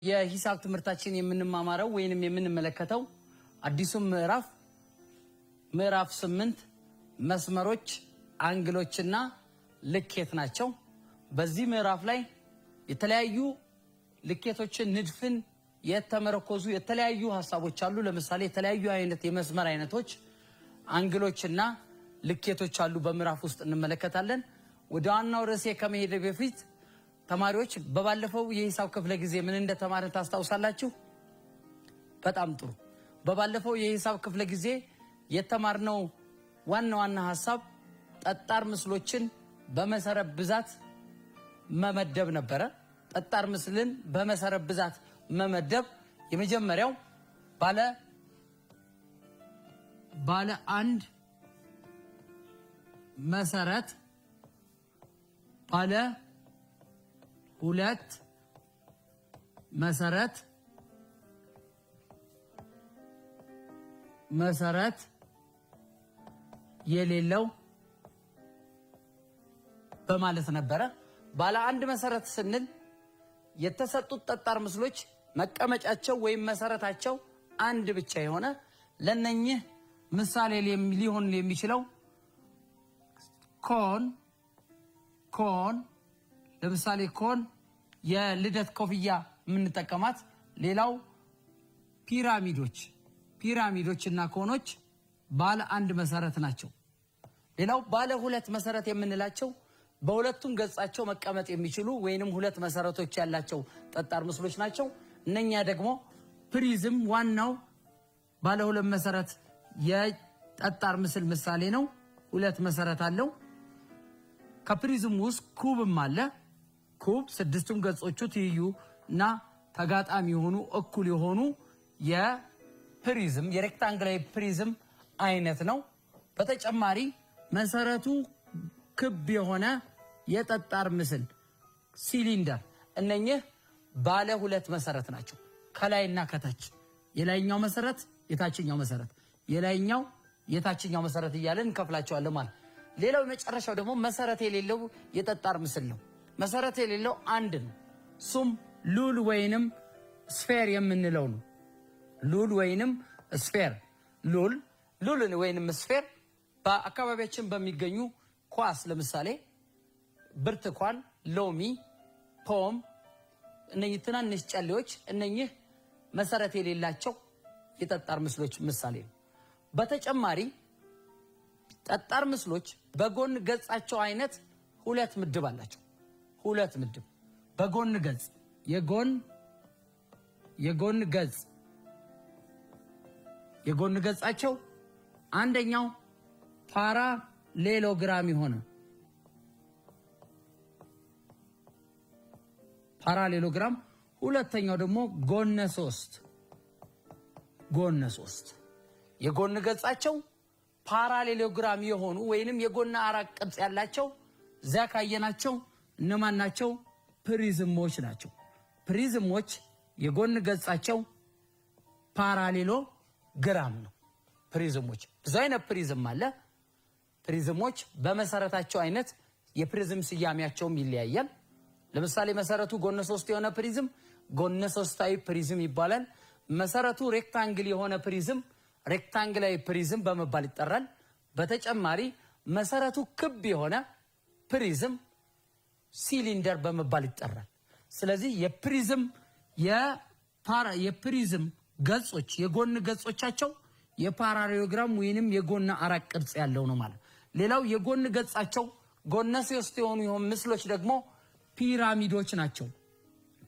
የሂሳብ ትምህርታችን የምንማማረው ወይንም የምንመለከተው አዲሱ ምዕራፍ 8 መስመሮች አንግሎችና ልኬት ናቸው። በዚህ ምዕራፍ ላይ የተለያዩ ልኬቶችን ንድፍን የተመረኮዙ የተለያዩ ሐሳቦች አሉ። ለምሳሌ የተለያዩ አይነት የመስመር አይነቶች አንግሎችና ልኬቶች አሉ በምዕራፍ ውስጥ እንመለከታለን። ወደ ዋናው ርዕሴ ከመሄድ በፊት ተማሪዎች በባለፈው የሂሳብ ክፍለ ጊዜ ምን እንደተማርን ታስታውሳላችሁ? በጣም ጥሩ። በባለፈው የሂሳብ ክፍለ ጊዜ የተማርነው ዋና ሐሳብ ጠጣር ምስሎችን በመሰረት ብዛት መመደብ ነበረ። ጠጣር ምስልን በመሰረት ብዛት መመደብ የመጀመሪያው ባለ አንድ መሰረት፣ ባለ ሁለት መሰረት የሌለው በማለት ነበረ። ባለ አንድ መሰረት ስንል የተሰጡት ጠጣር ምስሎች መቀመጫቸው ወይም መሰረታቸው አንድ ብቻ የሆነ ለነኚህ ምሳሌ ሊሆን የሚችለው ኮን ለምሳሌ ኮን የልደት ኮፍያ የምንጠቀማት፣ ሌላው ፒራሚዶች እና ኮኖች ባለ አንድ መሰረት ናቸው። ሌላው ባለ ሁለት መሰረት የምንላቸው በሁለቱም ገጻቸው መቀመጥ የሚችሉ ወይንም ሁለት መሰረቶች ያላቸው ጠጣር ምስሎች ናቸው። እነኛ ደግሞ ፕሪዝም ዋናው ባለ ሁለት መሰረት የጠጣር ምስል ምሳሌ ነው። ሁለት መሰረት አለው። ከፕሪዝም ውስጥ ኩብም አለ። ኩብ ስድስቱም ገጾቹ ትይዩ እና ተጋጣሚ የሆኑ እኩል የሆኑ የሬክታንግላዊ ፕሪዝም አይነት ነው። በተጨማሪ መሰረቱ ክብ የሆነ የጠጣር ምስል ሲሊንደር፣ እነኚህ ባለ ሁለት መሰረት ናቸው። ከላይና ከታች የላይኛው መሰረት፣ የታችኛው መሰረት፣ የላይኛው የታችኛው መሰረት እያለን እንከፍላቸዋለን ማለት። ሌላው መጨረሻው ደግሞ መሰረት የሌለው የጠጣር ምስል ነው። መሰረት የሌለው አንድ ነው። እሱም ሉል ወይንም ስፌር የምንለው ነው። ሉል ወይንም ስፌር ሉል ወይንም ስፌር በአካባቢያችን በሚገኙ ኳስ፣ ለምሳሌ ብርቱካን፣ ሎሚ፣ ፖም፣ እነኚህ ትናንሽ ጨሌዎች እነኚህ መሰረት የሌላቸው የጠጣር ምስሎች ምሳሌ ነው። በተጨማሪ ጠጣር ምስሎች በጎን ገጻቸው አይነት ሁለት ምድብ አላቸው። ሁለት ምድብ በጎን ገጽ የጎን ገጻቸው አንደኛው ፓራሌሎግራም የሆነ ፓራሌሎግራም፣ ሁለተኛው ደግሞ ጎነ ሶስት የጎን ገጻቸው ፓራሌሎግራም የሆኑ ወይንም የጎን አራት ቅርጽ ያላቸው እዚያ ካየናቸው እነማን ናቸው? ፕሪዝሞች ናቸው። ፕሪዝሞች የጎን ገጻቸው ፓራሌሎግራም ነው። ፕሪዝሞች ብዙ አይነት ፕሪዝም አለ። ፕሪዝሞች በመሰረታቸው አይነት የፕሪዝም ስያሜያቸውም ይለያያል። ለምሳሌ መሰረቱ ጎነ ሶስት የሆነ ፕሪዝም ጎነ ሶስታዊ ፕሪዝም ይባላል። መሰረቱ ሬክታንግል የሆነ ፕሪዝም ሬክታንግላዊ ፕሪዝም በመባል ይጠራል። በተጨማሪ መሰረቱ ክብ የሆነ ፕሪዝም ሲሊንደር በመባል ይጠራል። ስለዚህ የፕሪዝም ገጾች የጎን ገጾቻቸው የፓራሌሎግራም ወይንም የጎን አራት ቅርጽ ያለው ነው ማለት። ሌላው የጎን ገጻቸው ጎነ ሶስት የሆኑ ምስሎች ደግሞ ፒራሚዶች ናቸው።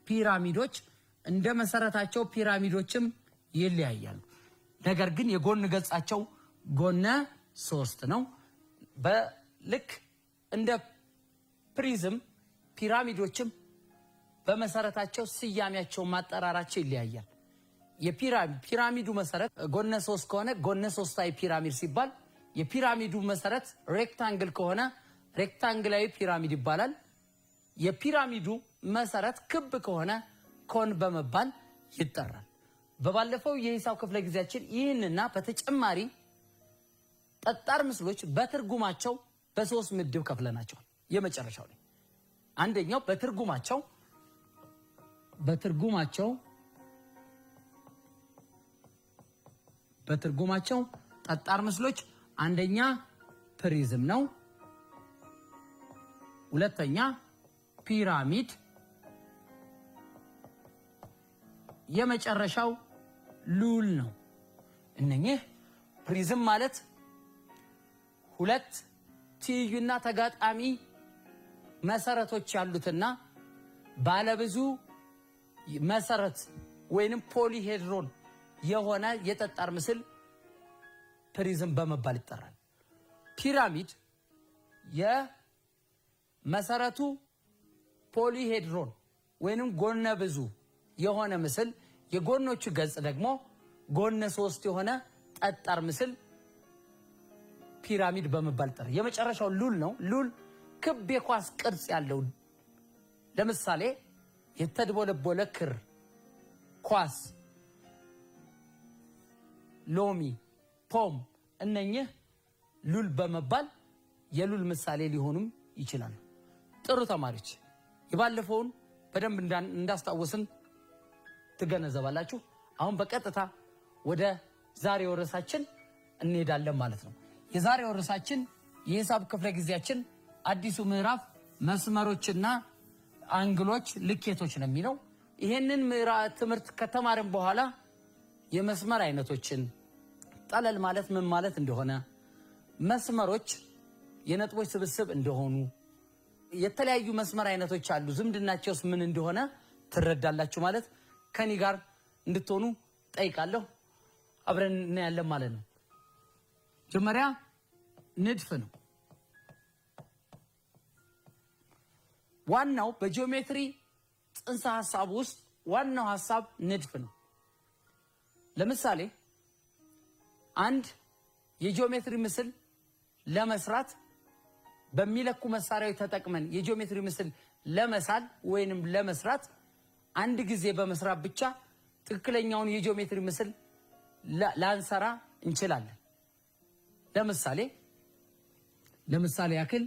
ፒራሚዶች እንደ መሰረታቸው ፒራሚዶችም ይለያያሉ። ነገር ግን የጎን ገጻቸው ጎነ ሶስት ነው። በልክ እንደ ፕሪዝም ፒራሚዶችም በመሰረታቸው ስያሜያቸው ማጠራራቸው ይለያያል። የፒራሚዱ መሰረት ጎነ ሶስት ከሆነ ጎነ ሶስታዊ ፒራሚድ ሲባል፣ የፒራሚዱ መሰረት ሬክታንግል ከሆነ ሬክታንግላዊ ፒራሚድ ይባላል። የፒራሚዱ መሰረት ክብ ከሆነ ኮን በመባል ይጠራል። በባለፈው የሂሳብ ክፍለ ጊዜያችን ይህንና በተጨማሪ ጠጣር ምስሎች በትርጉማቸው በሶስት ምድብ ከፍለናቸዋል። የመጨረሻው ላይ አንደኛው በትርጉማቸው በትርጉማቸው ጠጣር ምስሎች አንደኛ ፕሪዝም ነው፣ ሁለተኛ ፒራሚድ፣ የመጨረሻው ሉል ነው። እነኚህ ፕሪዝም ማለት ሁለት ትይዩና ተጋጣሚ መሰረቶች ያሉትና ባለብዙ መሰረት ወይንም ፖሊሄድሮን የሆነ የጠጣር ምስል ፕሪዝም በመባል ይጠራል። ፒራሚድ የመሰረቱ ፖሊሄድሮን ወይንም ጎነ ብዙ የሆነ ምስል የጎኖቹ ገጽ ደግሞ ጎነ ሶስት የሆነ ጠጣር ምስል ፒራሚድ በመባል ይጠራል። የመጨረሻው ሉል ነው። ሉል ክብ የኳስ ቅርጽ ያለው ለምሳሌ የተድቦለቦለ ክር፣ ኳስ፣ ሎሚ፣ ፖም እነኚህ ሉል በመባል የሉል ምሳሌ ሊሆኑም ይችላሉ። ጥሩ ተማሪዎች የባለፈውን በደንብ እንዳስታወስን ትገነዘባላችሁ። አሁን በቀጥታ ወደ ዛሬው ርዕሳችን እንሄዳለን ማለት ነው። የዛሬው ርዕሳችን የሂሳብ ክፍለ ጊዜያችን አዲሱ ምዕራፍ መስመሮችና አንግሎች ልኬቶች ነው የሚለው። ይሄንን ምዕራፍ ትምህርት ከተማርን በኋላ የመስመር አይነቶችን፣ ጠለል ማለት ምን ማለት እንደሆነ፣ መስመሮች የነጥቦች ስብስብ እንደሆኑ፣ የተለያዩ መስመር አይነቶች አሉ፣ ዝምድናቸውስ ምን እንደሆነ ትረዳላችሁ ማለት ከኔ ጋር እንድትሆኑ ጠይቃለሁ። አብረን እናያለን ማለት ነው። መጀመሪያ ንድፍ ነው። ዋናው በጂኦሜትሪ ጽንሰ ሐሳብ ውስጥ ዋናው ሐሳብ ንድፍ ነው። ለምሳሌ አንድ የጂኦሜትሪ ምስል ለመስራት በሚለኩ መሳሪያዎች ተጠቅመን የጂኦሜትሪ ምስል ለመሳል ወይንም ለመስራት አንድ ጊዜ በመስራት ብቻ ትክክለኛውን የጂኦሜትሪ ምስል ላንሰራ እንችላለን። ለምሳሌ ያክል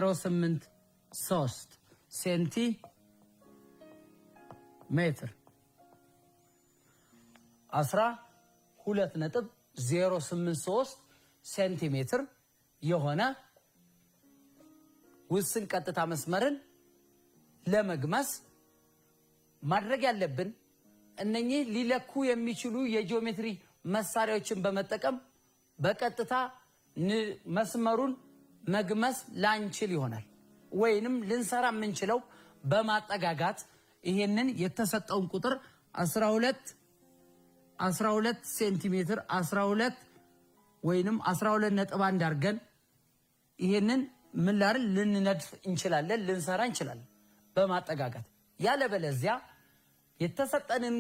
12.083 ሴንቲሜትር 12.083 ሴንቲሜትር የሆነ ውስን ቀጥታ መስመርን ለመግመስ ማድረግ ያለብን እነኚህ ሊለኩ የሚችሉ የጂኦሜትሪ መሳሪያዎችን በመጠቀም በቀጥታ መስመሩን መግመስ ላንችል ይሆናል። ወይንም ልንሰራ የምንችለው በማጠጋጋት ይሄንን የተሰጠውን ቁጥር 12 ሴንቲሜትር 12 ወይንም 12.1 አድርገን ይሄንን ምን ላድርግ ልንነድፍ እንችላለን፣ ልንሰራ እንችላለን በማጠጋጋት። ያለበለዚያ የተሰጠንን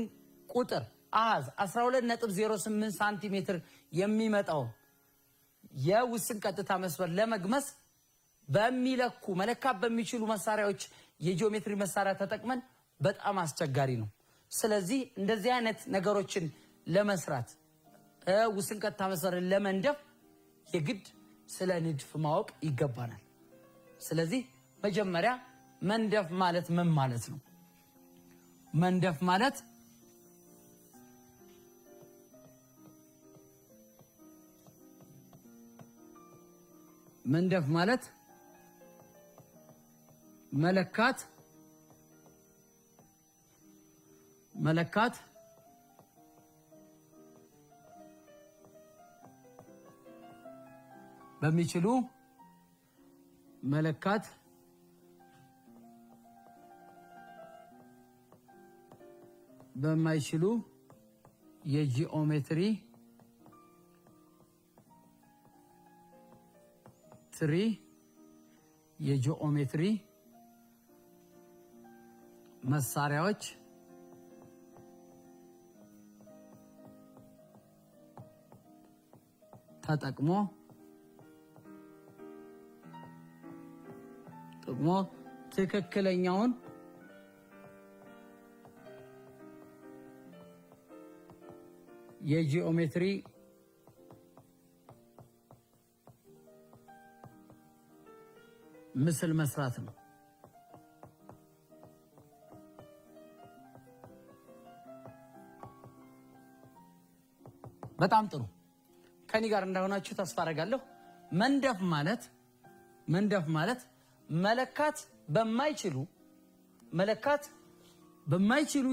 ቁጥር አሃዝ 12.08 ሳንቲሜትር የሚመጣው የውስን ቀጥታ መስመር ለመግመስ በሚለኩ መለካት በሚችሉ መሳሪያዎች የጂኦሜትሪ መሳሪያ ተጠቅመን በጣም አስቸጋሪ ነው። ስለዚህ እንደዚህ አይነት ነገሮችን ለመስራት ውስን ቀጥታ መስመርን ለመንደፍ የግድ ስለ ንድፍ ማወቅ ይገባናል። ስለዚህ መጀመሪያ መንደፍ ማለት ምን ማለት ነው? መንደፍ ማለት መለካት በሚችሉ መለካት በማይችሉ የጂኦሜትሪ መሳሪያዎች ተጠቅሞ ትክክለኛውን የጂኦሜትሪ ምስል መስራት ነው። በጣም ጥሩ ከኔ ጋር እንደሆናችሁ ተስፋ አደርጋለሁ። መንደፍ ማለት መለካት በማይችሉ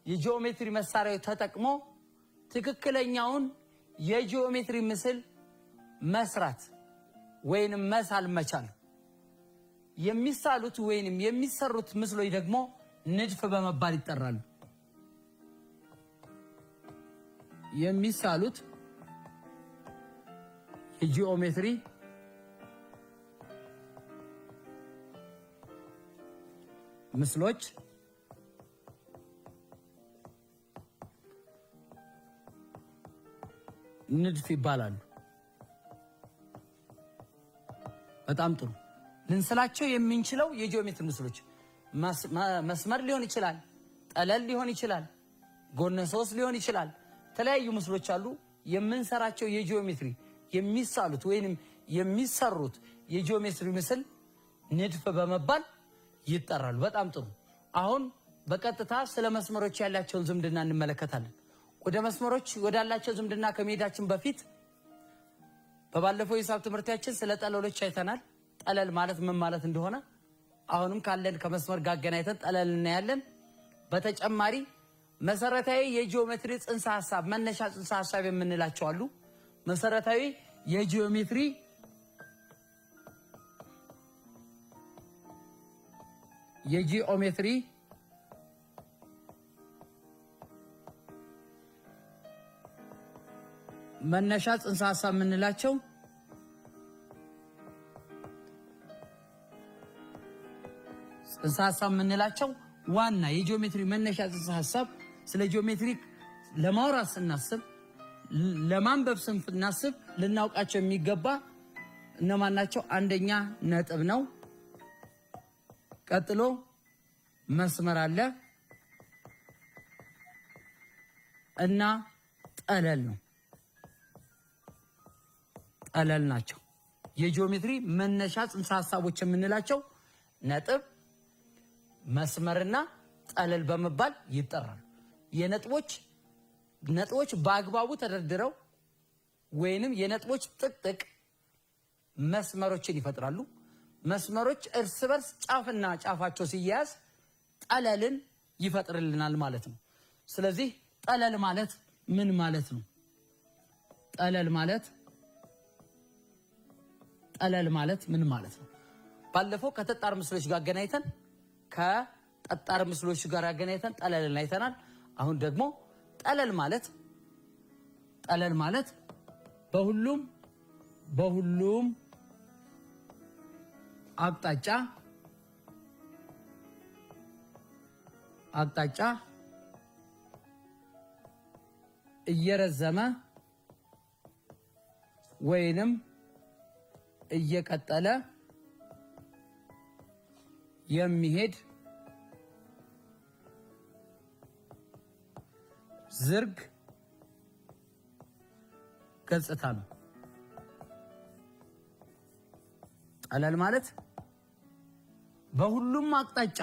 የጂኦሜትሪ መሳሪያዎች ተጠቅሞ ትክክለኛውን የጂኦሜትሪ ምስል መስራት ወይንም መሳል መቻል። የሚሳሉት ወይንም የሚሰሩት ምስሎች ደግሞ ንድፍ በመባል ይጠራሉ። የሚሳሉት የጂኦሜትሪ ምስሎች ንድፍ ይባላሉ። በጣም ጥሩ ልንስላቸው የምንችለው የጂኦሜትሪ ምስሎች መስመር ሊሆን ይችላል፣ ጠለል ሊሆን ይችላል፣ ጎነ ሶስት ሊሆን ይችላል። የተለያዩ ምስሎች አሉ። የምንሰራቸው የጂኦሜትሪ የሚሳሉት ወይንም የሚሰሩት የጂኦሜትሪ ምስል ንድፍ በመባል ይጠራሉ። በጣም ጥሩ አሁን በቀጥታ ስለ መስመሮች ያላቸውን ዝምድና እንመለከታለን። ወደ መስመሮች ወዳላቸው ዝምድና ከመሄዳችን በፊት በባለፈው ሂሳብ ትምህርታችን ስለ ጠለሎች አይተናል። ጠለል ማለት ምን ማለት እንደሆነ አሁንም ካለን ከመስመር ጋር አገናኝተን ጠለል እናያለን። በተጨማሪ መሰረታዊ የጂኦሜትሪ ጽንሰ ሐሳብ መነሻ ጽንሰ ሐሳብ የምንላቸው አሉ። መሰረታዊ የጂኦሜትሪ መነሻ ጽንሰ ሐሳብ የምንላቸው ጽንሰ ሐሳብ የምንላቸው ዋና የጂኦሜትሪ መነሻ ጽንሰ ሐሳብ ስለ ጂኦሜትሪ ለማውራት ስናስብ ለማንበብ ስናስብ ልናውቃቸው የሚገባ እነማን ናቸው? አንደኛ ነጥብ ነው። ቀጥሎ መስመር አለ እና ጠለል ነው። ጠለል ናቸው የጂኦሜትሪ መነሻ ጽንሰ ሐሳቦች የምንላቸው። ነጥብ መስመርና ጠለል በመባል ይጠራሉ። ነጥቦች በአግባቡ ተደርድረው ወይንም የነጥቦች ጥቅጥቅ መስመሮችን ይፈጥራሉ። መስመሮች እርስ በርስ ጫፍና ጫፋቸው ሲያያዝ ጠለልን ይፈጥርልናል ማለት ነው። ስለዚህ ጠለል ማለት ምን ማለት ነው? ጠለል ማለት ምን ማለት ነው? ባለፈው ከጠጣር ምስሎች ጋር አገናኝተን ጠለልን አይተናል። አሁን ደግሞ ጠለል ማለት በሁሉም አቅጣጫ እየረዘመ ወይንም እየቀጠለ የሚሄድ ዝርግ ገጽታ ነው። ጠለል ማለት በሁሉም አቅጣጫ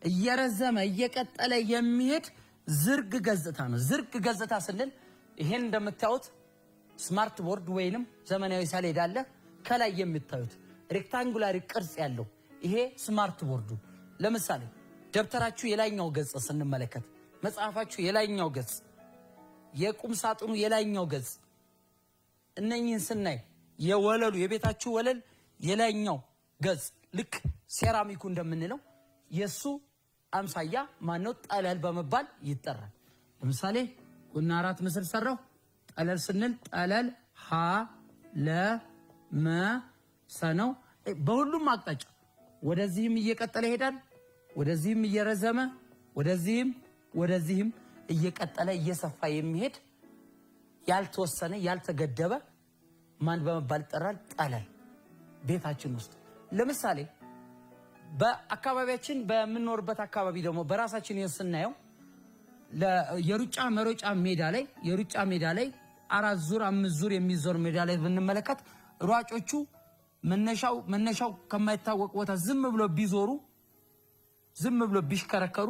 እየረዘመ እየቀጠለ የሚሄድ ዝርግ ገጽታ ነው። ዝርግ ገጽታ ስንል ይሄን እንደምታዩት ስማርት ቦርድ ወይንም ዘመናዊ ሰሌዳ አለ። ከላይ የምታዩት ሬክታንጉላሪ ቅርጽ ያለው ይሄ ስማርት ቦርዱ። ለምሳሌ ደብተራችሁ የላይኛው ገጽ ስንመለከት፣ መጽሐፋችሁ የላይኛው ገጽ፣ የቁም ሳጥኑ የላይኛው ገጽ፣ እነኚህን ስናይ የወለሉ የቤታችሁ ወለል የላይኛው ገጽ ልክ ሴራሚኩ እንደምንለው የሱ አምሳያ ማነው? ጠለል በመባል ይጠራል። ለምሳሌ ቁና 4 ምስል ሰራው። ጠለል ስንል ጠለል ሀ ለ መ ሰ ነው። በሁሉም አቅጣጫ ወደዚህም እየቀጠለ ይሄዳል፣ ወደዚህም እየረዘመ ወደዚህም እየቀጠለ እየሰፋ የሚሄድ ያልተወሰነ ያልተገደበ ማን በመባል ይጠራል? ጠለል። ቤታችን ውስጥ ለምሳሌ በአካባቢያችን በምንኖርበት አካባቢ ደግሞ በራሳችን ስናየው የሩጫ መሮጫ ሜዳ ላይ 4 ዙር 5 ዙር የሚዞር ሜዳ ላይ ብንመለከት ሯጮቹ መነሻው ከማይታወቅ ቦታ ዝም ብሎ ቢዞሩ ዝም ብሎ ቢሽከረከሩ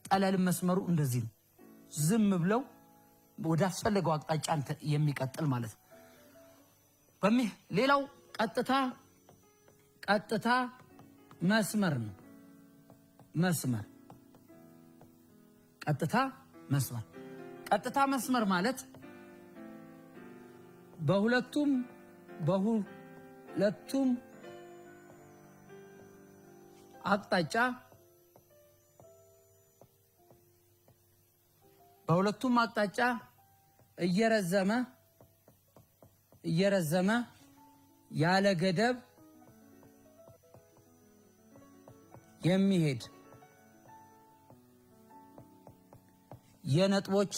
ጠለል መስመሩ እንደዚህ ነው። ዝም ብለው ወደ አስፈለገው አቅጣጫ የሚቀጥል ማለት ነው። ሌላው ቀጥታ መስመር ነው። ቀጥታ መስመር ማለት በሁለቱም አቅጣጫ እየረዘመ ያለ ገደብ የሚሄድ የነጥቦች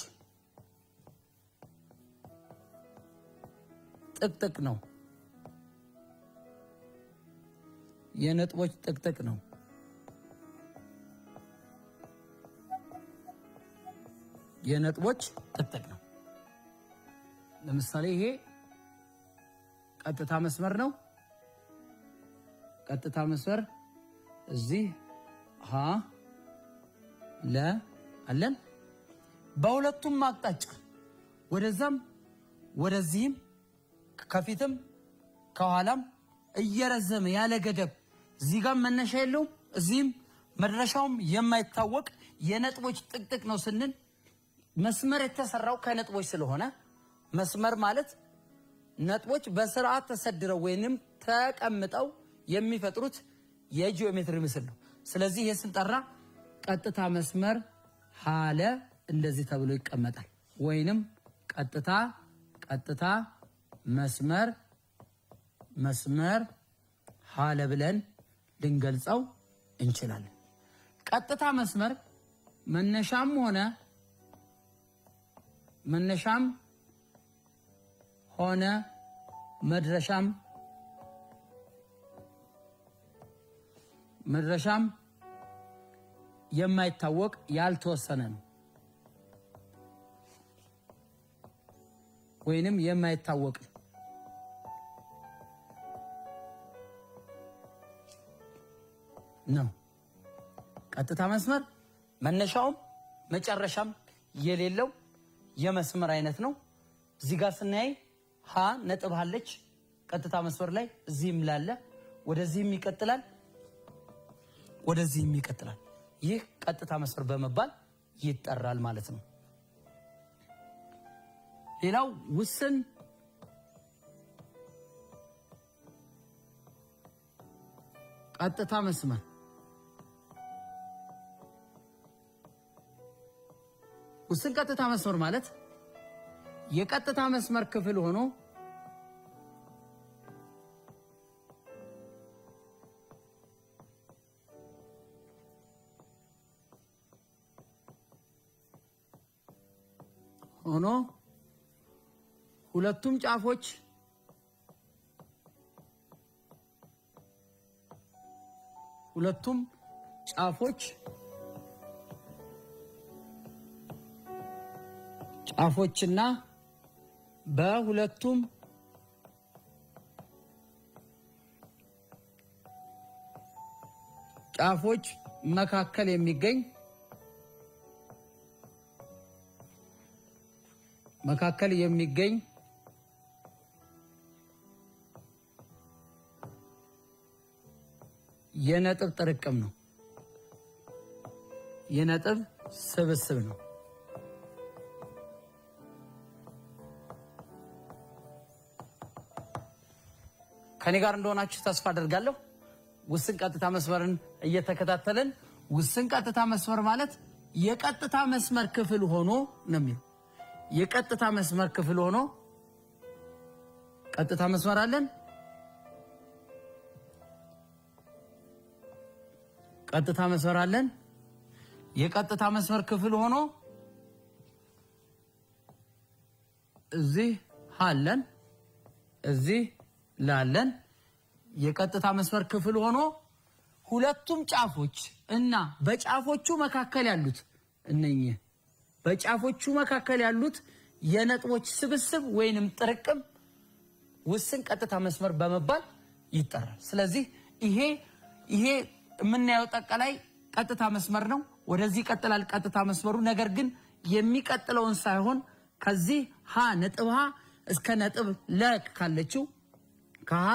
ጥቅጥቅ ነው። ለምሳሌ ይሄ ቀጥታ መስመር ነው። ቀጥታ መስመር እዚህ ለ አለን። በሁለቱም አቅጣጫ ወደዛም ወደዚህም ከፊትም ከኋላም እየረዘመ ያለ ገደብ እዚህ ጋር መነሻ የለውም እዚህም መድረሻውም የማይታወቅ የነጥቦች ጥቅጥቅ ነው ስንል መስመር የተሰራው ከነጥቦች ስለሆነ መስመር ማለት ነጥቦች በስርዓት ተሰድረው ወይንም ተቀምጠው የሚፈጥሩት የጂኦሜትሪ ምስል ነው። ስለዚህ ይሄ ስንጠራ ቀጥታ መስመር ሀለ እንደዚህ ተብሎ ይቀመጣል። ወይንም ቀጥታ መስመር ሀለ ብለን ልንገልጸው እንችላለን። ቀጥታ መስመር መነሻም ሆነ መድረሻም የማይታወቅ ያልተወሰነ ነው። ወይንም የማይታወቅ ነው። ቀጥታ መስመር መነሻውም መጨረሻም የሌለው የመስመር አይነት ነው። እዚህ ጋር ስናይ ሀ ነጥብ አለች ቀጥታ መስመር ላይ እዚህም ላለ ወደዚህም ይቀጥላል። ይህ ቀጥታ መስመር በመባል ይጠራል ማለት ነው። ሌላው ውስን ቀጥታ መስመር ማለት የቀጥታ መስመር ክፍል ሆኖ ሁለቱም ጫፎችና በሁለቱም ጫፎች መካከል የሚገኝ የነጥብ ጥርቅም ነው። የነጥብ ስብስብ ነው። ከኔ ጋር እንደሆናችሁ ተስፋ አደርጋለሁ። ውስን ቀጥታ መስመርን እየተከታተልን ውስን ቀጥታ መስመር ማለት የቀጥታ መስመር ክፍል ሆኖ ነው የሚለው። የቀጥታ መስመር ክፍል ሆኖ ቀጥታ መስመር አለን። የቀጥታ መስመር ክፍል ሆኖ እዚህ አለን እዚህ ላለን የቀጥታ መስመር ክፍል ሆኖ ሁለቱም ጫፎች እና በጫፎቹ መካከል ያሉት የነጥቦች ስብስብ ወይንም ጥርቅም ውስን ቀጥታ መስመር በመባል ይጠራል። ስለዚህ ይሄ የምናየው ጠቃላይ ቀጥታ መስመር ነው። ወደዚህ ይቀጥላል ቀጥታ መስመሩ። ነገር ግን የሚቀጥለውን ሳይሆን ከዚህ ሀ ነጥብ ሀ እስከ ነጥብ ለ ካለችው ከሀ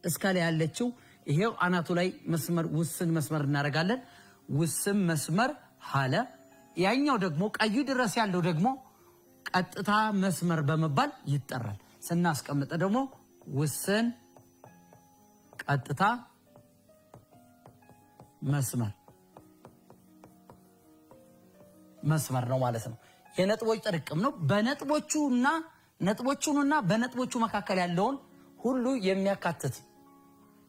እስከ ለ ያለችው ይሄው አናቱ ላይ መስመር ውስን መስመር እናደርጋለን። ውስን መስመር ሀለ። ያኛው ደግሞ ቀዩ ድረስ ያለው ደግሞ ቀጥታ መስመር በመባል ይጠራል። ስናስቀምጥ ደግሞ ውስን ቀጥታ መስመር ነው ማለት ነው። የነጥቦች ጥርቅም ነው። በነጥቦቹና በነጥቦቹ መካከል ያለውን ሁሉ የሚያካትት።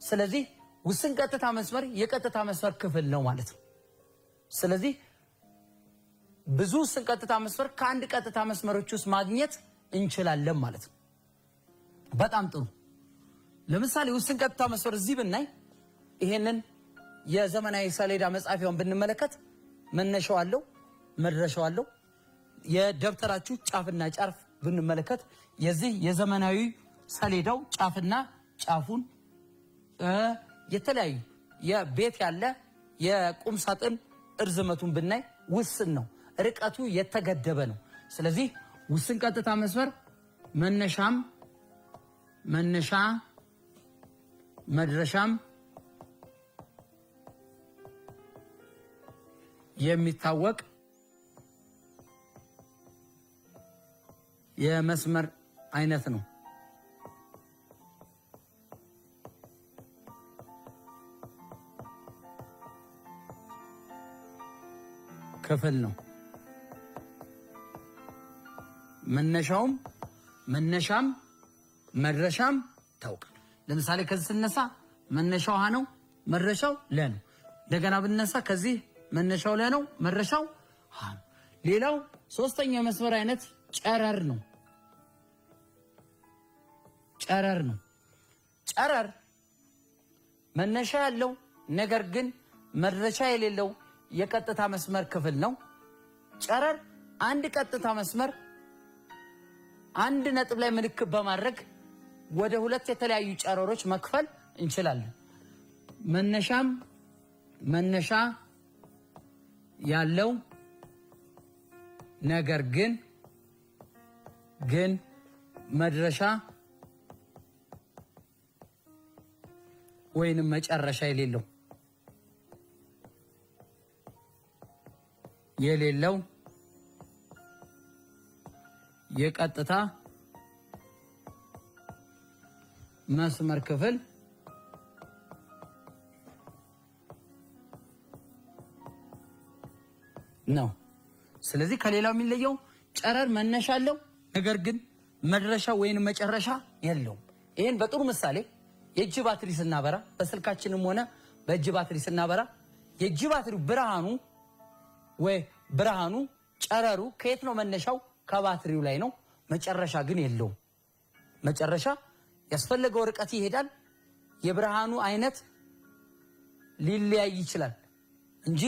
ስለዚህ ውስን ቀጥታ መስመር የቀጥታ መስመር ክፍል ነው ማለት ነው። ስለዚህ ብዙ ውስን ቀጥታ መስመር ከአንድ ቀጥታ መስመሮች ውስጥ ማግኘት እንችላለን ማለት ነው። በጣም ጥሩ። ለምሳሌ ውስን ቀጥታ መስመር እዚህ ብናይ ይሄንን የዘመናዊ ሰሌዳ መጻፊያውን ብንመለከት መነሻው አለው፣ መድረሻው አለው። የደብተራችሁ ጫፍና ጫፍ ብንመለከት የዚህ የዘመናዊ ሰሌዳው ጫፍና ጫፉን የተለያዩ የቤት ያለ የቁም ሳጥን እርዝመቱን ብናይ ውስን ነው፣ ርቀቱ የተገደበ ነው። ስለዚህ ውስን ቀጥታ መስመር መነሻ መድረሻም የሚታወቅ የመስመር አይነት ነው። ክፍል ነው። መነሻም መድረሻም ታውቃል። ለምሳሌ ከዚህ ስነሳ መነሻው ሀ ነው፣ መድረሻው ለ ነው። እንደገና ብነሳ ከዚህ መነሻው ለ ነው፣ መድረሻው ሀ ነው። ሌላው ሶስተኛው የመስመር አይነት ጨረር ነው። ጨረር መነሻ ያለው ነገር ግን መድረሻ የሌለው የቀጥታ መስመር ክፍል ነው። ጨረር አንድ ቀጥታ መስመር አንድ ነጥብ ላይ ምልክት በማድረግ ወደ ሁለት የተለያዩ ጨረሮች መክፈል እንችላለን። መነሻ ያለው ነገር ግን መድረሻ ወይንም መጨረሻ የሌለው የቀጥታ መስመር ክፍል ነው። ስለዚህ ከሌላው የሚለየው ጨረር መነሻ አለው ነገር ግን መድረሻ ወይንም መጨረሻ የለውም። ይሄን በጥሩ ምሳሌ የእጅ ባትሪ ስናበራ በስልካችንም ሆነ በእጅ ባትሪ ስናበራ የእጅ ባትሪው ብርሃኑ ጨረሩ ከየት ነው? መነሻው ከባትሪው ላይ ነው። መጨረሻ ግን የለውም። መጨረሻ ያስፈለገው ርቀት ይሄዳል። የብርሃኑ አይነት ሊለያይ ይችላል እንጂ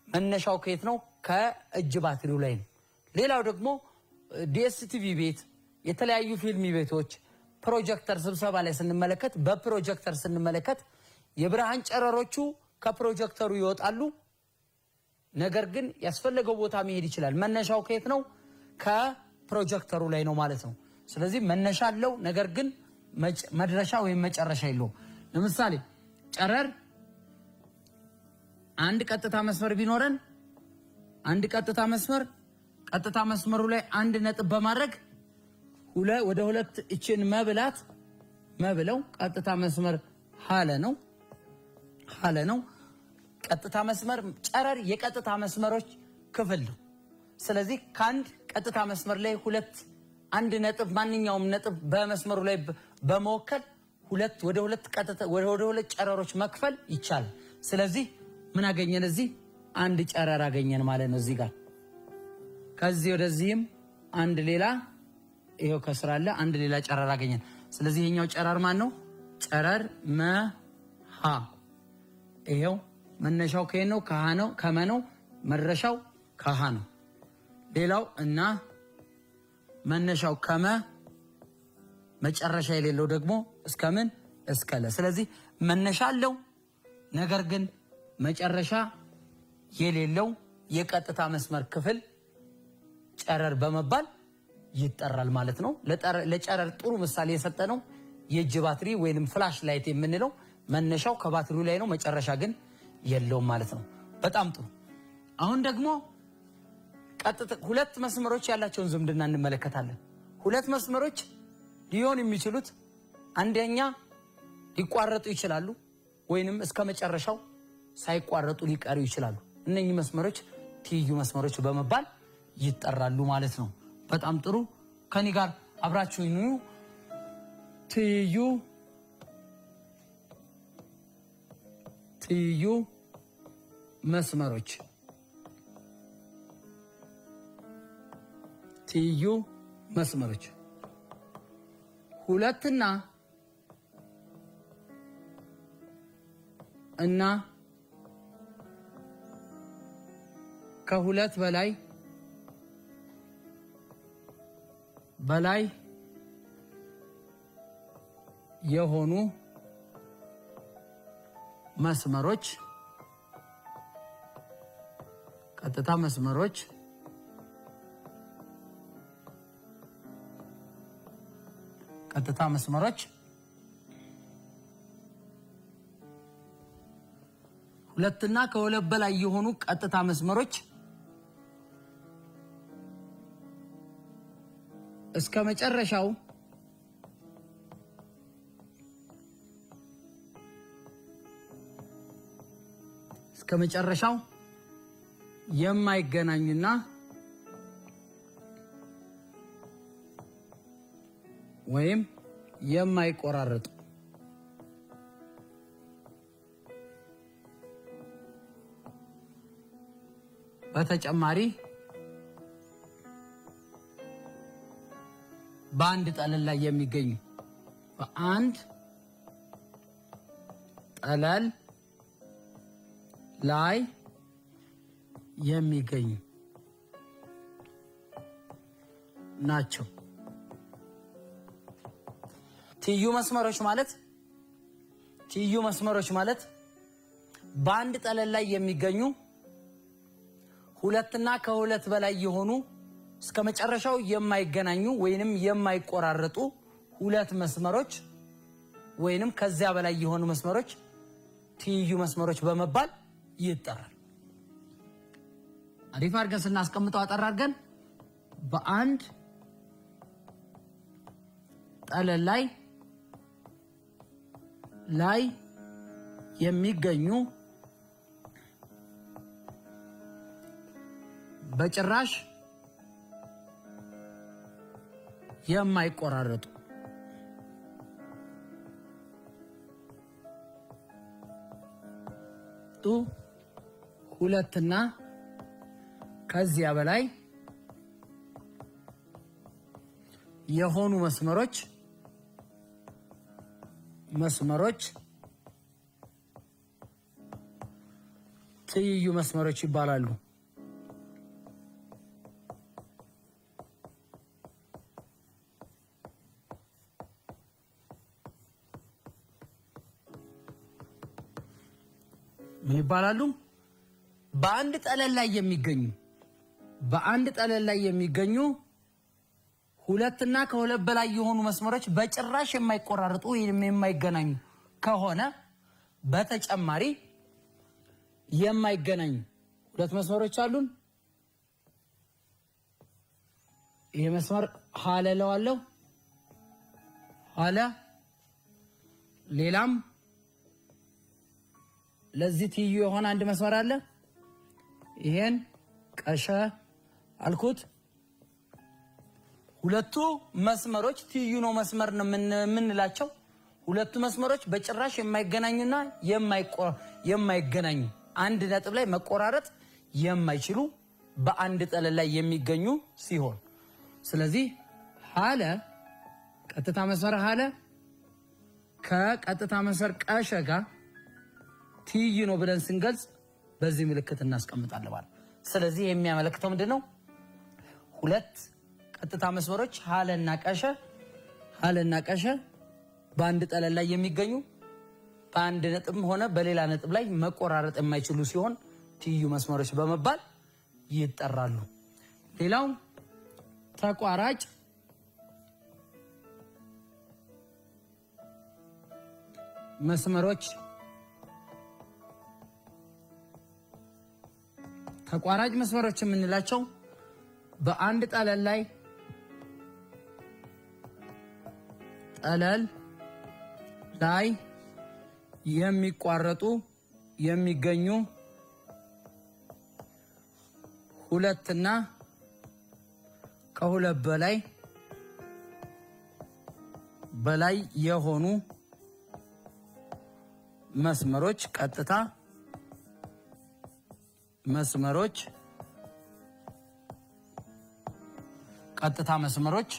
መነሻው ከየት ነው? ከእጅ ባትሪው ላይ ነው። ሌላው ደግሞ ዲኤስቲቪ ቤት፣ የተለያዩ ፊልም ቤቶች ፕሮጀክተር ስብሰባ ላይ ስንመለከት በፕሮጀክተር ስንመለከት የብርሃን ጨረሮቹ ከፕሮጀክተሩ ይወጣሉ። ነገር ግን ያስፈለገው ቦታ መሄድ ይችላል። መነሻው ከየት ነው? ከፕሮጀክተሩ ላይ ነው ማለት ነው። ስለዚህ መነሻ አለው ነገር ግን መድረሻ ወይም መጨረሻ የለውም። ለምሳሌ ጨረር አንድ ቀጥታ መስመር ቢኖረን ቀጥታ መስመሩ ላይ አንድ ነጥብ በማድረግ ወደ ሁለት እችን መብለው ቀጥታ መስመር ሀለ ነው። ቀጥታ መስመር ጨረር የቀጥታ መስመሮች ክፍል ነው። ስለዚህ ከአንድ ቀጥታ መስመር ላይ አንድ ነጥብ ማንኛውም ነጥብ በመስመሩ ላይ በመወከል ወደ ሁለት ጨረሮች መክፈል ይቻላል። ስለዚህ ምን አገኘን? እዚህ አንድ ጨረር አገኘን ማለት ነው። እዚህ ጋር ከዚህ ወደዚህም አንድ ሌላ ይሄው ከስራ አለ አንድ ሌላ ጨረር አገኘን። ስለዚህ ይሄኛው ጨረር ማን ነው? ጨረር መሃ። ይሄው መነሻው ከየት ነው? ከሃ ነው፣ ከመ ነው። መድረሻው ከሃ ነው። ሌላው እና መነሻው ከመ መጨረሻ የሌለው ደግሞ እስከምን እስከ ለ። ስለዚህ መነሻ አለው ነገር ግን መጨረሻ የሌለው የቀጥታ መስመር ክፍል ጨረር በመባል ይጠራል ማለት ነው። ለጨረር ጥሩ ምሳሌ የሰጠነው የእጅ ባትሪ ወይንም ፍላሽ ላይት የምንለው መነሻው ከባትሪው ላይ ነው፣ መጨረሻ ግን የለውም ማለት ነው። በጣም ጥሩ። አሁን ደግሞ ሁለት መስመሮች ያላቸውን ዝምድና እንመለከታለን። ሁለት መስመሮች ሊሆን የሚችሉት አንደኛ ሊቋረጡ ይችላሉ ወይንም እስከ መጨረሻው ሳይቋረጡ ሊቀሩ ይችላሉ። እነኚህ መስመሮች ትይዩ መስመሮች በመባል ይጠራሉ ማለት ነው። በጣም ጥሩ። ከኔ ጋር አብራችሁ ይኑ። ትይዩ መስመሮች ሁለትና ከሁለት በላይ የሆኑ መስመሮች ቀጥታ መስመሮች ሁለትና ከሁለት በላይ የሆኑ ቀጥታ መስመሮች እስከ መጨረሻው የማይገናኙና ወይም የማይቆራረጡ በተጨማሪ በአንድ ጠለል ላይ የሚገኙ ናቸው። ትይዩ መስመሮች ማለት በአንድ ጠለል ላይ የሚገኙ ሁለትና ከሁለት በላይ የሆኑ እስከ መጨረሻው የማይገናኙ ወይንም የማይቆራረጡ ሁለት መስመሮች ወይንም ከዚያ በላይ የሆኑ መስመሮች ትይዩ መስመሮች በመባል ይጠራል። አሪፍ አድርገን ስናስቀምጠው አጠር አድርገን በአንድ ጠለል ላይ የሚገኙ በጭራሽ የማይቆራረጡ ሁለትና ከዚያ በላይ የሆኑ መስመሮች ትይዩ መስመሮች ይባላሉ። ምን ይባላሉ? በአንድ ጠለል ላይ የሚገኙ ሁለትና ከሁለት በላይ የሆኑ መስመሮች በጭራሽ የማይቆራረጡ ወይም የማይገናኙ ከሆነ በተጨማሪ የማይገናኙ ሁለት መስመሮች አሉን። ይሄ መስመር ሀለ ለዋለው ሀለ ሌላም ለዚህ ትይዩ የሆነ አንድ መስመር አለ። ይሄን ቀሸ አልኩት። ሁለቱ መስመሮች ትይዩ ነው መስመር ነው የምንላቸው። ሁለቱ መስመሮች በጭራሽ የማይገናኙና የማይገናኙ አንድ ነጥብ ላይ መቆራረጥ የማይችሉ በአንድ ጠለል ላይ የሚገኙ ሲሆን ስለዚህ ሀለ ቀጥታ መስመር ሀለ ከቀጥታ መስመር ቀሸ ጋር ትይዩ ነው ብለን ስንገልጽ በዚህ ምልክት እናስቀምጣለን። ስለዚህ የሚያመለክተው ምንድነው? ሁለት ቀጥታ መስመሮች ሀለና ቀሸ በአንድ ጠለል ላይ የሚገኙ በአንድ ነጥብ ሆነ በሌላ ነጥብ ላይ መቆራረጥ የማይችሉ ሲሆን ትይዩ መስመሮች በመባል ይጠራሉ። ሌላው ተቋራጭ መስመሮች ተቋራጭ መስመሮች የምንላቸው በአንድ ጠለል ላይ የሚቋረጡ የሚገኙ ሁለትና ከሁለት በላይ የሆኑ መስመሮች ቀጥታ መስመሮች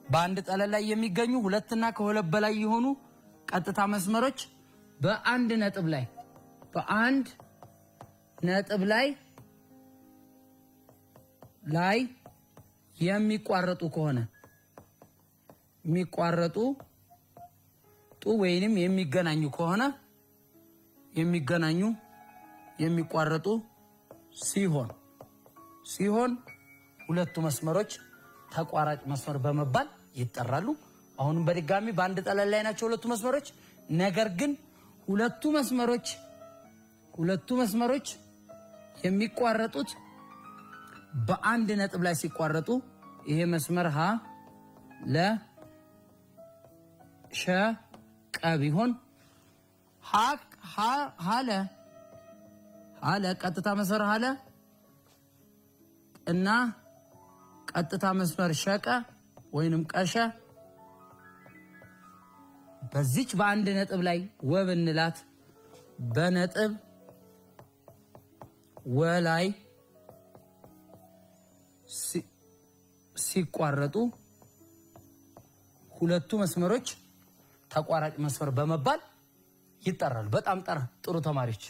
በአንድ ጠለል ላይ የሚገኙ ሁለትና ከሁለት በላይ የሆኑ ቀጥታ መስመሮች በአንድ ነጥብ ላይ የሚቋረጡ ከሆነ ወይንም የሚቋረጡ ሲሆን ሁለቱ መስመሮች ተቋራጭ መስመር በመባል ይጠራሉ። አሁንም በድጋሚ በአንድ ጠለል ላይ ናቸው ሁለቱ መስመሮች። ነገር ግን ሁለቱ መስመሮች የሚቋረጡት በአንድ ነጥብ ላይ ሲቋረጡ ይሄ መስመር ሀ ለ ሸ ቀ ቢሆን ሀለ ቀጥታ መስመር ሀለ እና ቀጥታ መስመር ሸቀ ወይንም ቀሸ በዚች በአንድ ነጥብ ላይ ወብ እንላት በነጥብ ወላይ ሲቋረጡ ሁለቱ መስመሮች ተቋራጭ መስመር በመባል ይጠራሉ። በጣም ጥሩ ተማሪዎች፣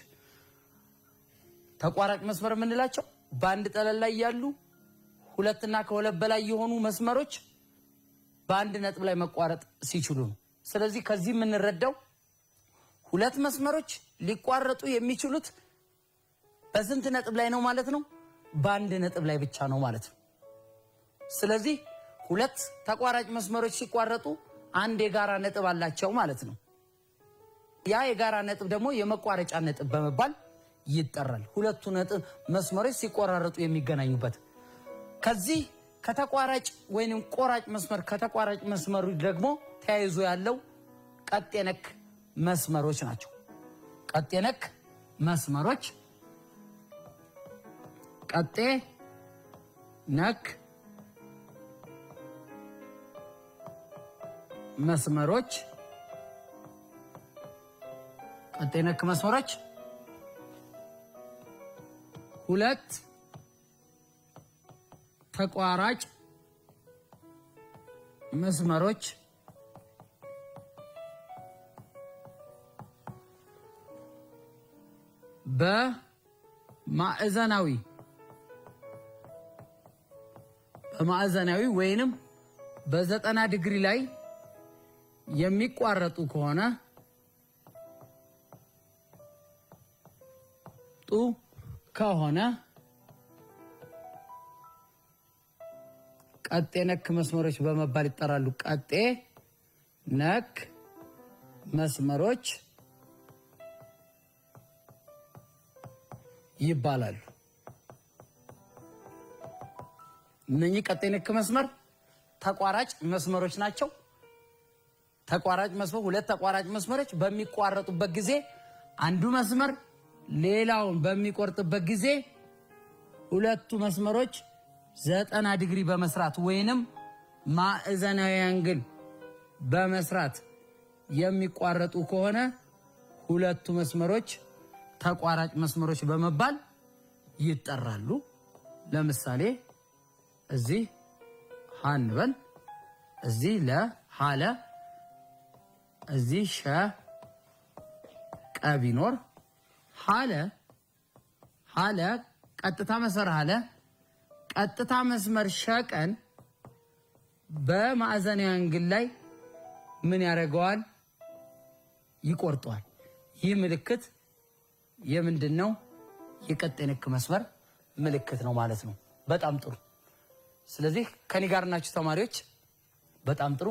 ተቋራጭ መስመር የምንላቸው በአንድ ጠለል ላይ ያሉ ሁለትና ከሁለት በላይ የሆኑ መስመሮች በአንድ ነጥብ ላይ መቋረጥ ሲችሉ ነው። ስለዚህ ከዚህ የምንረዳው ሁለት መስመሮች ሊቋረጡ የሚችሉት በስንት ነጥብ ላይ ነው ማለት ነው? በአንድ ነጥብ ላይ ብቻ ነው ማለት ነው። ስለዚህ ሁለት ተቋራጭ መስመሮች ሲቋረጡ አንድ የጋራ ነጥብ አላቸው ማለት ነው። ያ የጋራ ነጥብ ደግሞ የመቋረጫ ነጥብ በመባል ይጠራል። ሁለቱ ነጥብ መስመሮች ሲቆራረጡ የሚገናኙበት። ከዚህ ከተቋራጭ ወይንም ቆራጭ መስመር ከተቋራጭ መስመሩ ደግሞ ተያይዞ ያለው ቀጤ ነክ መስመሮች ናቸው። ቀጤ ነክ መስመሮች ቀጤ ነክ መስመሮች ሁለት ተቋራጭ መስመሮች በማዕዘናዊ ወይንም በ90 ዲግሪ ላይ የሚቋረጡ ከሆነ ቀጤ ነክ መስመሮች በመባል ይጠራሉ። ቀጤ ነክ መስመሮች ይባላሉ። እነኚህ ቀጤ ነክ መስመር ተቋራጭ መስመሮች ናቸው። ተቋራጭ መስመር ሁለት ተቋራጭ መስመሮች በሚቋረጡበት ጊዜ አንዱ መስመር ሌላውን በሚቆርጥበት ጊዜ ሁለቱ መስመሮች 90 ዲግሪ በመስራት ወይንም ማዕዘናዊ አንግል በመስራት የሚቋረጡ ከሆነ ሁለቱ መስመሮች ተቋራጭ መስመሮች በመባል ይጠራሉ። ለምሳሌ እዚህ ሃንበል እዚህ ለሃለ እዚህ ሸ ቀ ቢኖር ሃለ ቀጥታ መስመር ሃለ ቀጥታ መስመር ሸቀን በማዕዘናዊ አንግል ላይ ምን ያደርገዋል? ይቆርጠዋል። ይህ ምልክት የምንድነው? የቀጥ ንክ መስመር ምልክት ነው ማለት ነው። በጣም ጥሩ። ስለዚህ ከኔ ጋር ናችሁ ተማሪዎች? በጣም ጥሩ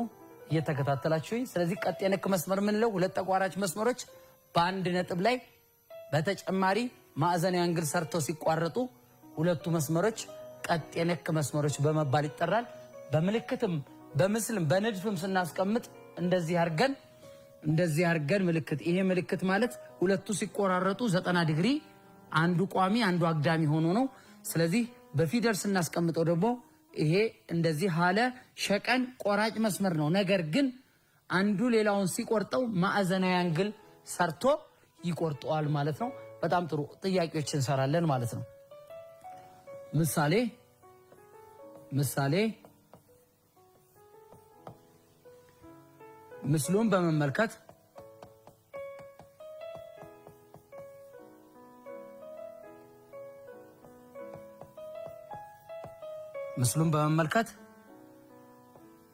እየተከታተላችሁኝ። ስለዚህ ቀጥ ንክ መስመር ምንለው ሁለት ተቋራጭ መስመሮች በአንድ ነጥብ ላይ በተጨማሪ ማዕዘናዊ አንግል ሰርተው ሲቋረጡ ሁለቱ መስመሮች ቀጥ ንክ መስመሮች በመባል ይጠራል። በምልክትም በምስልም በንድፍም ስናስቀምጥ እንደዚህ አድርገን ምልክት ይሄ ምልክት ማለት ሁለቱ ሲቆራረጡ 90 ዲግሪ አንዱ ቋሚ አንዱ አግዳሚ ሆኖ ነው። ስለዚህ በፊደል ስናስቀምጠው ደግሞ ይሄ እንደዚህ ሀለ ሸቀን ቆራጭ መስመር ነው። ነገር ግን አንዱ ሌላውን ሲቆርጠው ማዕዘናዊ አንግል ሰርቶ ይቆርጠዋል ማለት ነው። በጣም ጥሩ ጥያቄዎች እንሰራለን ማለት ነው። ምሳሌ ምስሉን በመመልከት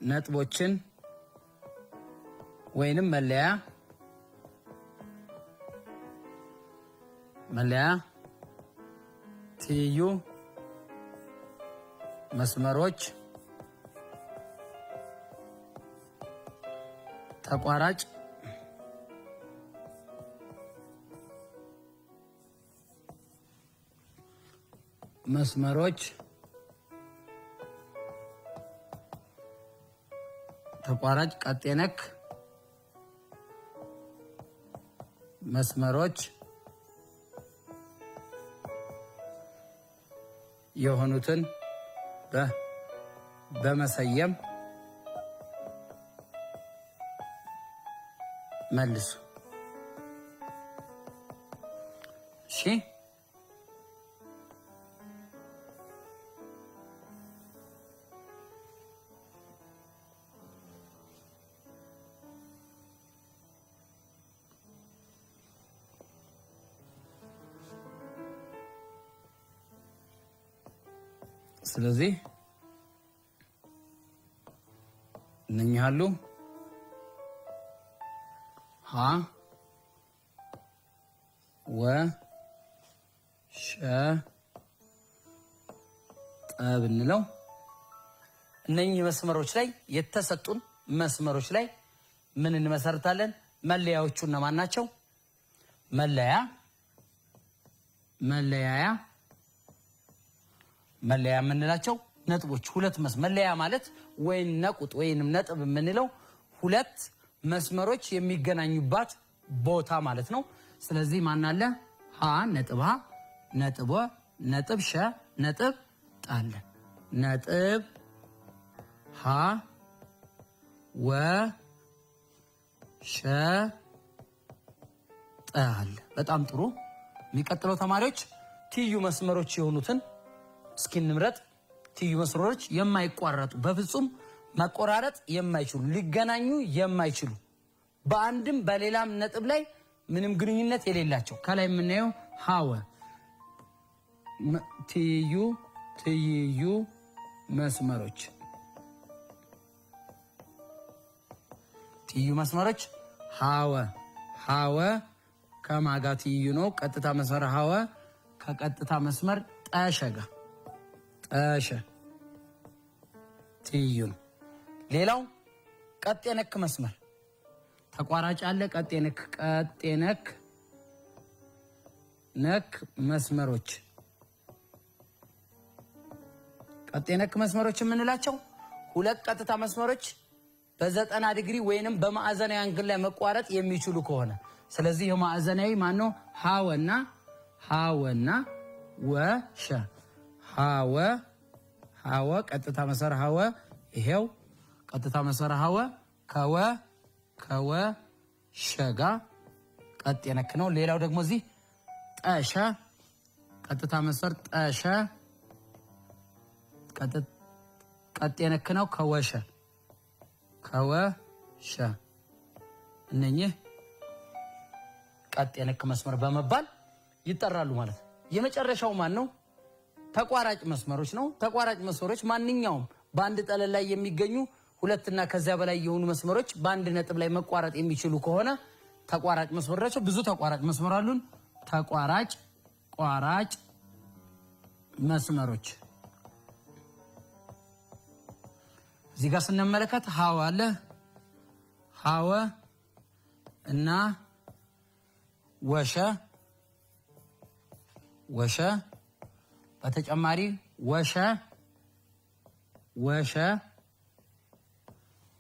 ነጥቦችን ወይንም መለያ ትይዩ መስመሮች ተቋራጭ መስመሮች ተቋራጭ ቀጥ ነክ መስመሮች የሆኑትን በመሰየም መልሱ። እሺ ስለዚህ እነኚህ አሉ ሀ ወ ሸ ጠ ብንለው እነኚህ መስመሮች ላይ የተሰጡን መስመሮች ላይ ምን እንመሰርታለን? መለያዎቹ እነማን ናቸው? መለያ የምንላቸው ነጥቦች ሁለት መለያ ማለት ወይን ነቁጥ ወይንም ነጥብ የምንለው ሁለት መስመሮች የሚገናኙባት ቦታ ማለት ነው። ስለዚህ ማን አለ? ሀ ነጥብ ሀ ነጥብ ወ ነጥብ ሸ ነጥብ ጠ አለ። ነጥብ ሀ ወ ሸ ጠ አለ። በጣም ጥሩ። የሚቀጥለው ተማሪዎች ትይዩ መስመሮች የሆኑትን እስኪ እንምረጥ። ትይዩ መስመሮች የማይቋረጡ በፍጹም መቆራረጥ የማይችሉ ሊገናኙ የማይችሉ በአንድም በሌላም ነጥብ ላይ ምንም ግንኙነት የሌላቸው ከላይ የምናየው ሀወ ትይዩ መስመሮች ሀወ ከማጋ ትይዩ ነው። ቀጥታ መስመር ሀወ ከቀጥታ መስመር ጠሸጋ ጠሸ ትይዩ ነው። ሌላው ቀጥ ነክ መስመር ተቋራጭ አለ። ቀጥ ነክ መስመሮች የምንላቸው ሁለት ቀጥታ መስመሮች በ90 ዲግሪ ወይንም በማዕዘናዊ አንግል ላይ መቋረጥ የሚችሉ ከሆነ ስለዚህ የማዕዘናዊ ማነው? ሀወና ወሸ ሀወ ቀጥታ መስመር ሀወ ይሄው ቀጥታ መስመር ሀወ ከወ ሸጋ ቀጥ የነክ ነው። ሌላው ደግሞ እዚህ ጠሸ ቀጥታ መስመር ጠሸ ቀጥ የነክ ነው። ከወሸ እነኚህ ቀጥ የነክ መስመር በመባል ይጠራሉ ማለት ነው። የመጨረሻው ማን ነው? ተቋራጭ መስመሮች ነው። ተቋራጭ መስመሮች ማንኛውም በአንድ ጠለል ላይ የሚገኙ ሁለትና ከዚያ በላይ የሆኑ መስመሮች በአንድ ነጥብ ላይ መቋረጥ የሚችሉ ከሆነ ተቋራጭ መስመር ናቸው። ብዙ ተቋራጭ መስመር አሉን። ቋራጭ መስመሮች እዚህ ጋር ስንመለከት ሀወ አለ። ሀወ እና ወሸ በተጨማሪ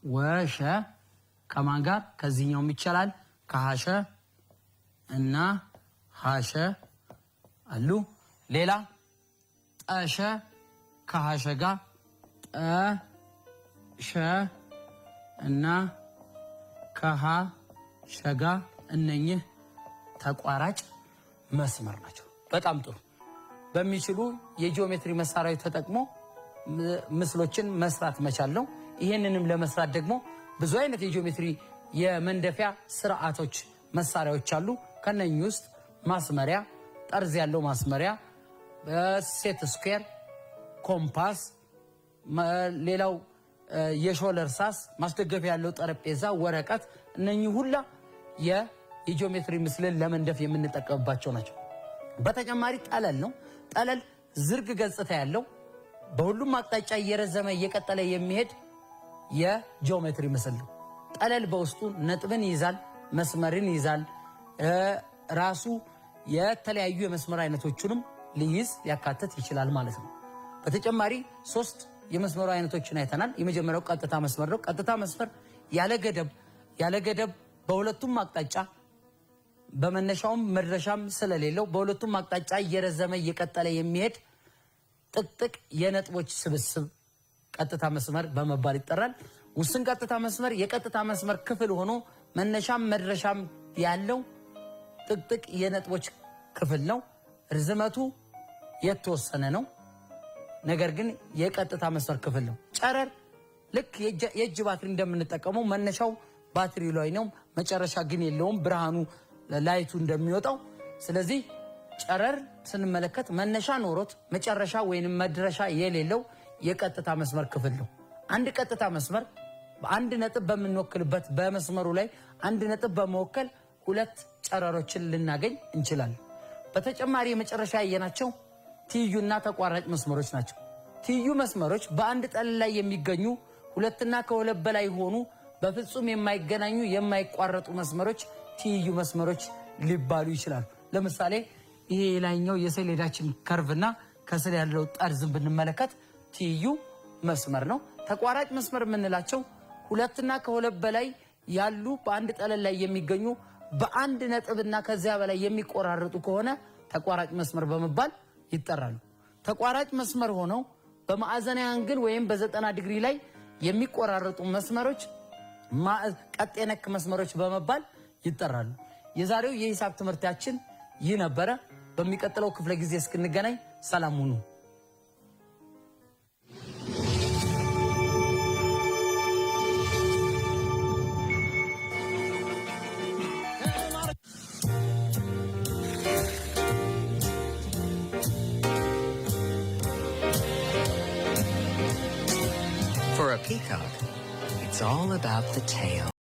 ወሸ ከማን ጋር ከዚህኛውም ይቻላል ከሐሸ እና ሐሸ አሉ። ሌላ ጠሸ ከሐሸ ጋር ጠሸ እና ከሐሸ ጋር እነኚህ ተቋራጭ መስመር ናቸው። በጣም ጥሩ። በሚችሉ የጂኦሜትሪ መሳሪያዎች ተጠቅሞ ምስሎችን መስራት መቻል ነው። ይህንንም ለመስራት ደግሞ ብዙ አይነት የጂኦሜትሪ የመንደፊያ ስርዓቶች መሳሪያዎች አሉ። ከነኚህ ውስጥ ማስመሪያ፣ ጠርዝ ያለው ማስመሪያ፣ ሴት ስኩዌር፣ ኮምፓስ፣ ሌላው የሾለ እርሳስ፣ ማስደገፊያ ያለው ጠረጴዛ፣ ወረቀት፣ እነኚህ ሁላ የጂኦሜትሪ ምስልን ለመንደፍ የምንጠቀምባቸው ናቸው። በተጨማሪ ጠለል ነው። ጠለል ዝርግ ገጽታ ያለው በሁሉም አቅጣጫ እየረዘመ እየቀጠለ የሚሄድ የጂኦሜትሪ ምስል ነው። ጠለል በውስጡ ነጥብን ይይዛል፣ መስመርን ይይዛል። ራሱ የተለያዩ የመስመር አይነቶችንም ሊያካትት ይችላል ማለት ነው። በተጨማሪ 3 የመስመሩ አይነቶችን አይተናል። የመጀመሪያው ቀጥታ መስመር ነው። ቀጥታ መስመር ያለ ገደብ በሁለቱም አቅጣጫ በመነሻውም መድረሻም ስለሌለው በሁለቱም አቅጣጫ እየረዘመ እየቀጠለ የሚሄድ ጥቅጥቅ የነጥቦች ስብስብ ቀጥታ መስመር በመባል ይጠራል። ውስን ቀጥታ መስመር የቀጥታ መስመር ክፍል ሆኖ መነሻም መድረሻም ያለው ጥቅጥቅ የነጥቦች ክፍል ነው። ርዝመቱ የተወሰነ ነው፣ ነገር ግን የቀጥታ መስመር ክፍል ነው። ጨረር ልክ የእጅ ባትሪ እንደምንጠቀመው መነሻው ባትሪ ላይ ነው፣ መጨረሻ ግን የለውም፣ ብርሃኑ ላይቱ እንደሚወጣው። ስለዚህ ጨረር ስንመለከት መነሻ ኖሮት መጨረሻ ወይንም መድረሻ የሌለው የቀጥታ መስመር ክፍል ነው። አንድ ቀጥታ መስመር በአንድ ነጥብ በምንወክልበት በመስመሩ ላይ አንድ ነጥብ በመወከል 2 ጨረሮችን ልናገኝ እንችላለን። በተጨማሪ የመጨረሻ ያየናቸው ትይዩና ተቋራጭ መስመሮች ናቸው። ትይዩ መስመሮች በአንድ ጠለል ላይ የሚገኙ 2 እና ከ2 በላይ ሆኑ በፍጹም የማይገናኙ የማይቋረጡ መስመሮች ትይዩ መስመሮች ሊባሉ ይችላሉ። ለምሳሌ ይሄ የላይኛው የሰሌዳችን ከርቭና ከስር ያለው ጠርዝን ብንመለከት ትይዩ መስመር ነው። ተቋራጭ መስመር የምንላቸው 2 እና ከ2 በላይ ያሉ በአንድ ጠለል ላይ የሚገኙ በአንድ ነጥብና ከዚያ በላይ የሚቆራረጡ ከሆነ ተቋራጭ መስመር በመባል ይጠራሉ። ተቋራጭ መስመር ሆነው በማዕዘናዊ አንግል ወይም በ90 ዲግሪ ላይ የሚቆራረጡ መስመሮች ቀጥ ነክ መስመሮች በመባል ይጠራሉ። የዛሬው የሂሳብ ትምህርታችን ይህ ነበረ። በሚቀጥለው ክፍለ ጊዜ እስክንገናኝ ሰላም ሁኑ። For a peacock, it's all about the tail.